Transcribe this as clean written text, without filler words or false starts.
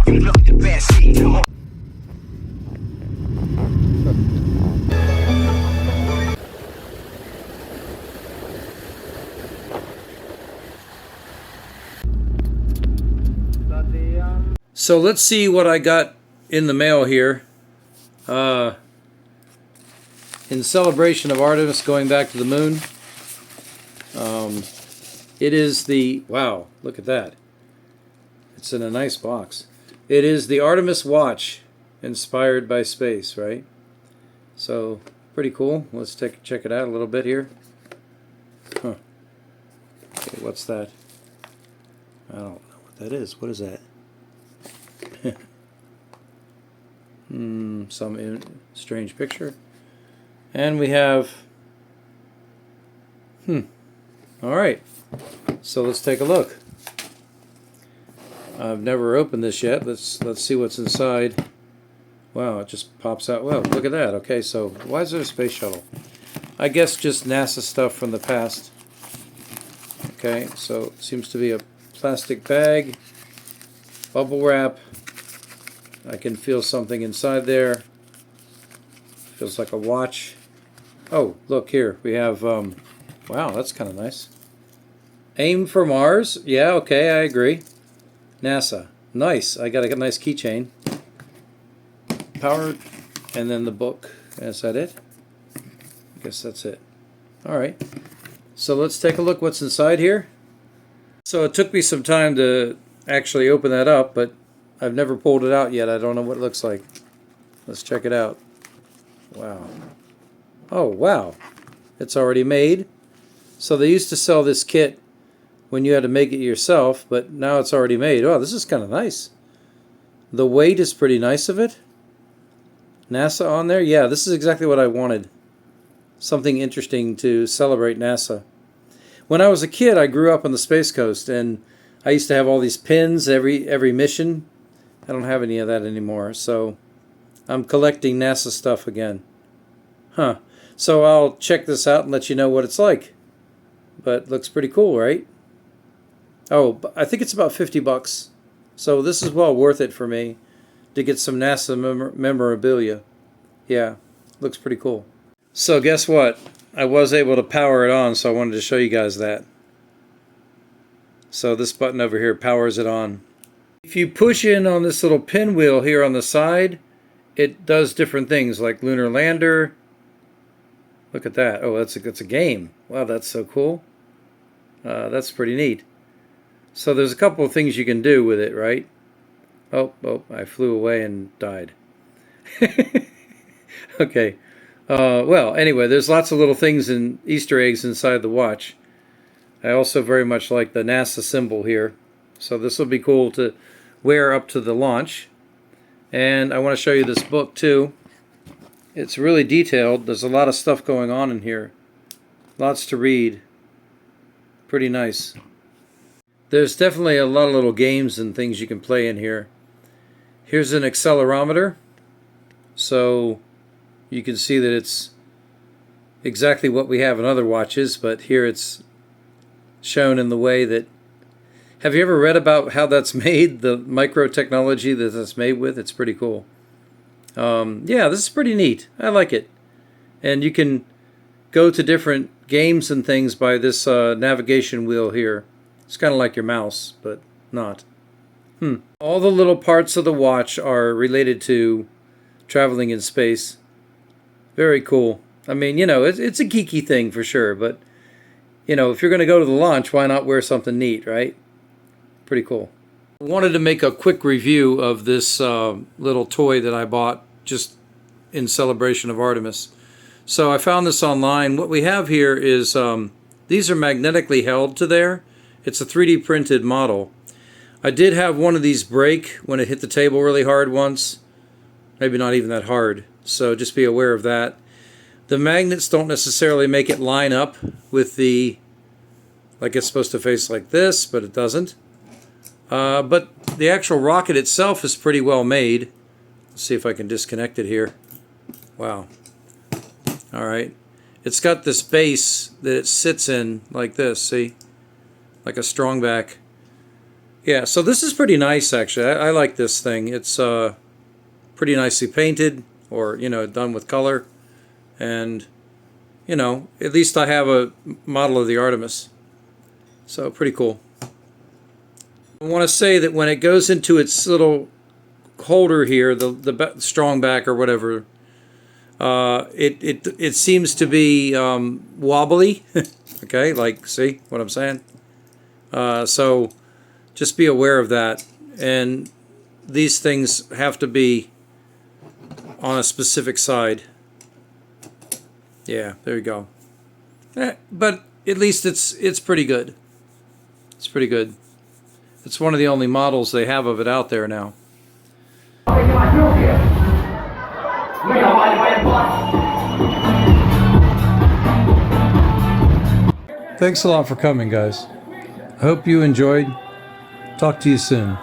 You block the best seat. So let's see what I got in the mail here. In celebration of Artemis going back to the moon. It is the, wow, look at that. It's in a nice box. It is the Artemis watch inspired by space, right? So pretty cool. Let's check it out a little bit here. Huh. Okay, what's that? I don't know what that is. What is that? Some strange picture. And we have alright, so let's take a look. I've never opened this yet. Let's see what's inside. Wow, it just pops out. Well, look at that. Okay, so why is there a space shuttle? I guess just NASA stuff from the past. Okay, so it seems to be a plastic bag, bubble wrap. I can feel something inside there. Feels like a watch. Oh, look here. We have, wow, that's kind of nice. Aim for Mars. Yeah, okay, I agree. NASA. Nice. I got a nice keychain. Powered. And then the book. Is that it? I guess that's it. All right. So let's take a look what's inside here. So it took me some time to actually open that up, but I've never pulled it out yet. I don't know what it looks like. Let's check it out. Wow. Oh, wow. It's already made. So they used to sell this kit when you had to make it yourself, but now it's already made. Oh, this is kind of nice. The weight is pretty nice of it. NASA on there. Yeah, this is exactly what I wanted. Something interesting to celebrate NASA. When I was a kid, I grew up on the Space Coast, and I used to have all these pins every mission. I don't have any of that anymore, so I'm collecting NASA stuff again. Huh. So I'll check this out and let you know what it's like. But looks pretty cool, right? Oh, I think it's about 50 bucks. So this is well worth it for me to get some NASA memorabilia. Yeah, looks pretty cool. So guess what? I was able to power it on, so I wanted to show you guys that. So this button over here powers it on. If you push in on this little pinwheel here on the side, it does different things like lunar lander. Look at that. Oh, that's a game. Wow, that's so cool. That's pretty neat. So there's a couple of things you can do with it, right? Oh, I flew away and died. Okay. Well, anyway, there's lots of little things and Easter eggs inside the watch. I also very much like the NASA symbol here. So this will be cool to wear up to the launch. And I want to show you this book too. It's really detailed. There's a lot of stuff going on in here. Lots to read. Pretty nice. There's definitely a lot of little games and things you can play in here. Here's an accelerometer. So you can see that it's exactly what we have in other watches, but here it's shown in the way that... Have you ever read about how that's made? The micro technology that that's made with? It's pretty cool. Yeah, this is pretty neat. I like it. And you can go to different games and things by this navigation wheel here. It's kind of like your mouse, but not. All the little parts of the watch are related to traveling in space. Very cool. I mean, you know, it's a geeky thing for sure, but, you know, if you're going to go to the launch, why not wear something neat, right? Pretty cool. I wanted to make a quick review of this little toy that I bought just in celebration of Artemis. So I found this online. What we have here is these are magnetically held to there. It's a 3D printed model. I did have one of these break when it hit the table really hard once. Maybe not even that hard. So just be aware of that. The magnets don't necessarily make it line up with the, like it's supposed to face like this, but it doesn't. But the actual rocket itself is pretty well made. Let's see if I can disconnect it here. Wow. All right. It's got this base that it sits in like this, see? Like a strong back. Yeah, so this is pretty nice, actually. I like this thing. It's pretty nicely painted, or, you know, done with color. And, you know, at least I have a model of the Artemis. So, pretty cool. I want to say that when it goes into its little holder here, the strong back or whatever, it seems to be wobbly. Okay, like, see what I'm saying? So just be aware of that. And these things have to be on a specific side. Yeah, there you go. But at least it's pretty good. It's pretty good. It's one of the only models they have of it out there now. Thanks a lot for coming, guys. I hope you enjoyed. Talk to you soon.